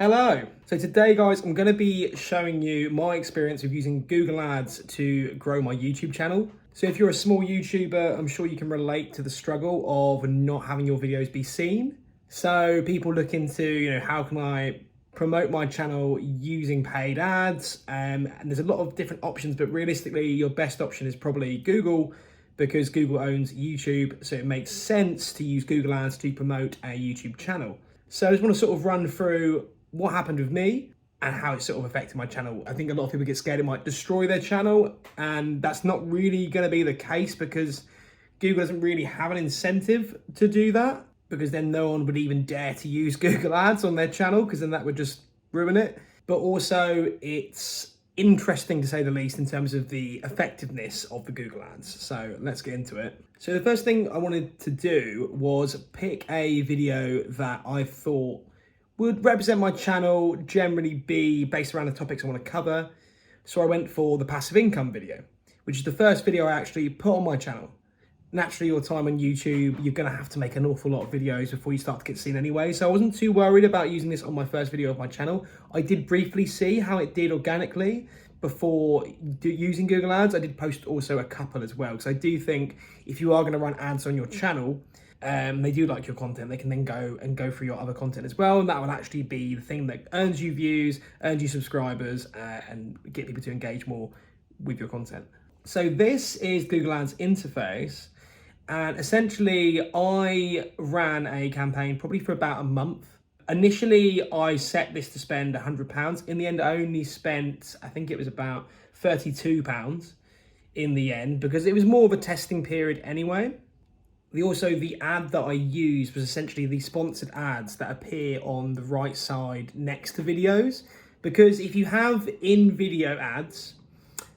Hello. So today, guys, I'm going to be showing you my experience of using Google Ads to grow my YouTube channel. So if you're a small YouTuber, I'm sure you can relate to the struggle of not having your videos be seen. So people look into, how can I promote my channel using paid ads? And there's a lot of different options, but realistically, your best option is probably Google because Google owns YouTube. So it makes sense to use Google Ads to promote a YouTube channel. So I just want to sort of run through what happened with me and how it sort of affected my channel. I think a lot of people get scared it might destroy their channel, and that's not really going to be the case because Google doesn't really have an incentive to do that, because then no one would even dare to use Google Ads on their channel because then that would just ruin it. But also it's interesting to say the least in terms of the effectiveness of the Google Ads. So let's get into it. So the first thing I wanted to do was pick a video that I thought would represent my channel, generally be based around the topics I want to cover. So I went for the passive income video, which is the first video I actually put on my channel. Naturally, your time on YouTube, you're going to have to make an awful lot of videos before you start to get seen anyway. So I wasn't too worried about using this on my first video of my channel. I did briefly see how it did organically before using Google Ads. I did post also a couple as well, because I do think if you are going to run ads on your channel, they do like your content, they can then go through your other content as well, and that will actually be the thing that earns you views, earns you subscribers, and get people to engage more with your content. So this is Google Ads interface, and essentially I ran a campaign probably for about a month. Initially I set this to spend £100. In the end I only spent, I think it was about £32 in the end, because it was more of a testing period anyway. The ad that I used was essentially the sponsored ads that appear on the right side next to videos. Because if you have in-video ads,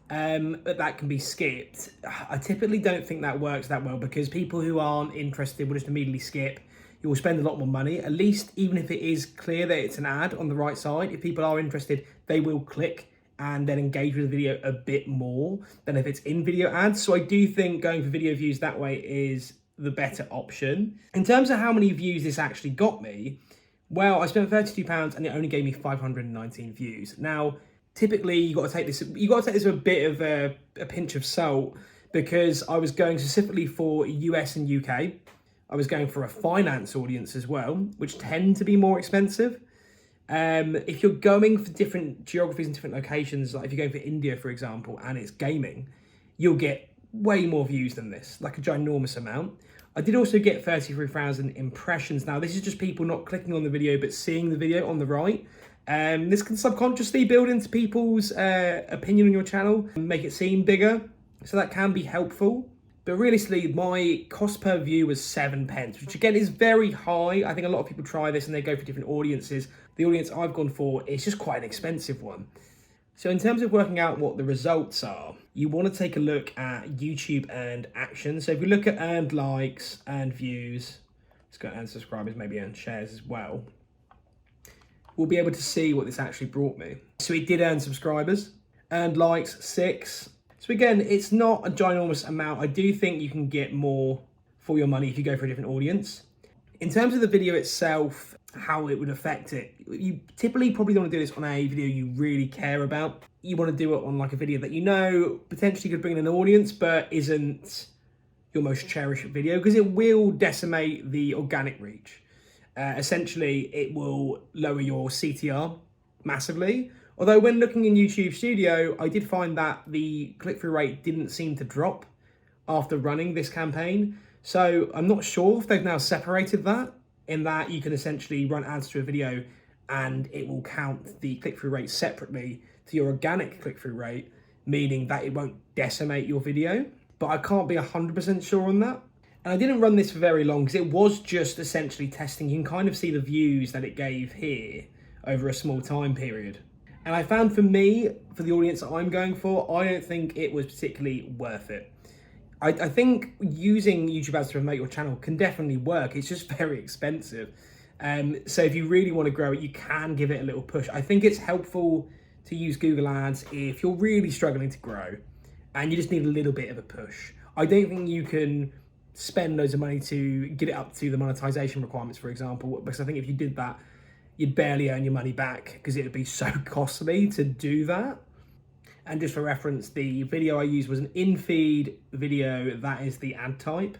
that can be skipped. I typically don't think that works that well, because people who aren't interested will just immediately skip. You will spend a lot more money, at least even if it is clear that it's an ad on the right side. If people are interested, they will click and then engage with the video a bit more than if it's in video ads. So I do think going for video views that way is the better option. In terms of how many views this actually got me, well, I spent £32 and it only gave me 519 views. Now, typically you got to take this with a bit of a pinch of salt, because I was going specifically for US and UK. I was going for a finance audience as well, which tend to be more expensive. If you're going for different geographies and different locations, like if you're going for India, for example, and it's gaming, you'll get way more views than this, like a ginormous amount. I did also get 33,000 impressions. Now, this is just people not clicking on the video, but seeing the video on the right. This can subconsciously build into people's opinion on your channel and make it seem bigger. So that can be helpful. But realistically, my cost per view was 7 pence, which again is very high. I think a lot of people try this and they go for different audiences. The audience I've gone for is just quite an expensive one. So in terms of working out what the results are, you want to take a look at YouTube earned action. So if we look at earned likes, earned views, let's go earned subscribers, maybe earned shares as well, we'll be able to see what this actually brought me. So it did earn subscribers, earned likes, 6. So again, it's not a ginormous amount. I do think you can get more for your money if you go for a different audience. In terms of the video itself, how it would affect it, you typically probably don't want to do this on a video you really care about. You want to do it on like a video that you know potentially could bring in an audience but isn't your most cherished video, because it will decimate the organic reach. Essentially, it will lower your CTR massively. Although when looking in YouTube Studio, I did find that the click-through rate didn't seem to drop after running this campaign. So I'm not sure if they've now separated that, in that you can essentially run ads to a video and it will count the click-through rate separately to your organic click-through rate, meaning that it won't decimate your video. But I can't be 100% sure on that. And I didn't run this for very long because it was just essentially testing. You can kind of see the views that it gave here over a small time period. And I found for me, for the audience that I'm going for, I don't think it was particularly worth it. I think using YouTube ads to promote your channel can definitely work. It's just very expensive. So if you really want to grow it, you can give it a little push. I think it's helpful to use Google Ads if you're really struggling to grow and you just need a little bit of a push. I don't think you can spend loads of money to get it up to the monetization requirements, for example, because I think if you did that, you'd barely earn your money back because it would be so costly to do that. And just for reference, the video I used was an in-feed video, that is the ad type.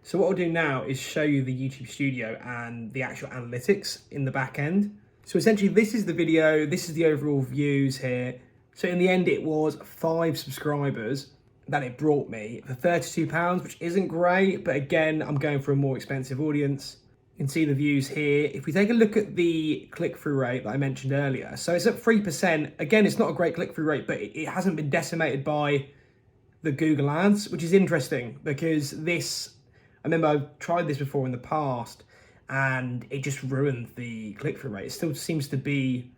So what I'll do now is show you the YouTube Studio and the actual analytics in the back end. So essentially this is the video, this is the overall views here. So in the end it was 5 subscribers that it brought me for £32, which isn't great, but again, I'm going for a more expensive audience. You can see the views here. If we take a look at the click-through rate that I mentioned earlier, so it's at 3%. Again, it's not a great click-through rate, but it hasn't been decimated by the Google Ads, which is interesting because this, I remember I've tried this before in the past and it just ruined the click-through rate. It still seems to be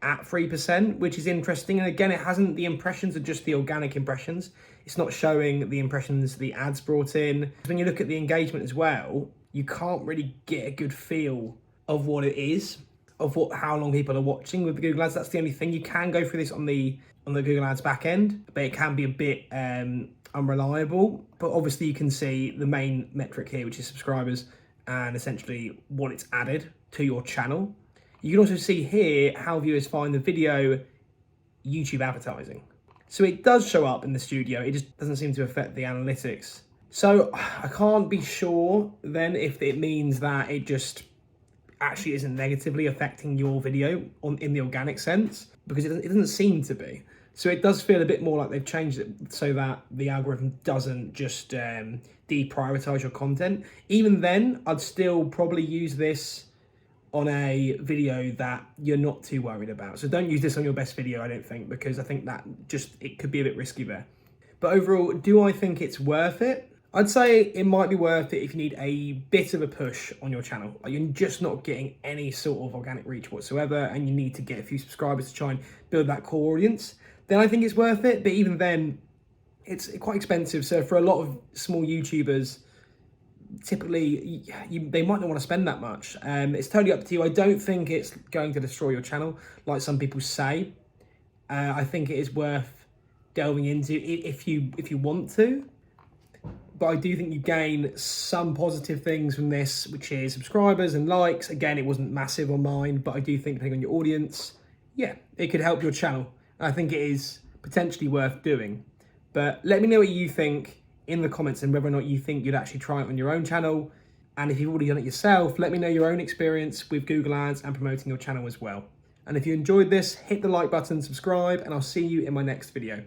at 3%, which is interesting. And again, it hasn't, the impressions are just the organic impressions. It's not showing the impressions the ads brought in. When you look at the engagement as well, you can't really get a good feel of what it is, of how long people are watching with the Google Ads. That's the only thing. You can go through this on the Google Ads back end, but it can be a bit unreliable. But obviously you can see the main metric here, which is subscribers and essentially what it's added to your channel. You can also see here how viewers find the video YouTube advertising. So it does show up in the studio, it just doesn't seem to affect the analytics. So I can't be sure then if it means that it just actually isn't negatively affecting your video in the organic sense, because it doesn't seem to be. So it does feel a bit more like they've changed it so that the algorithm doesn't just deprioritize your content. Even then, I'd still probably use this on a video that you're not too worried about. So don't use this on your best video, I don't think, because I think that it could be a bit risky there. But overall, do I think it's worth it? I'd say it might be worth it if you need a bit of a push on your channel. Like you're just not getting any sort of organic reach whatsoever and you need to get a few subscribers to try and build that core audience. Then I think it's worth it, but even then, it's quite expensive. So for a lot of small YouTubers, typically they might not want to spend that much. It's totally up to you. I don't think it's going to destroy your channel like some people say. I think it is worth delving into if you want to. But I do think you gain some positive things from this, which is subscribers and likes. Again, it wasn't massive on mine, but I do think depending on your audience, yeah, it could help your channel. I think it is potentially worth doing. But let me know what you think in the comments and whether or not you think you'd actually try it on your own channel. And if you've already done it yourself, let me know your own experience with Google Ads and promoting your channel as well. And if you enjoyed this, hit the like button, subscribe, and I'll see you in my next video.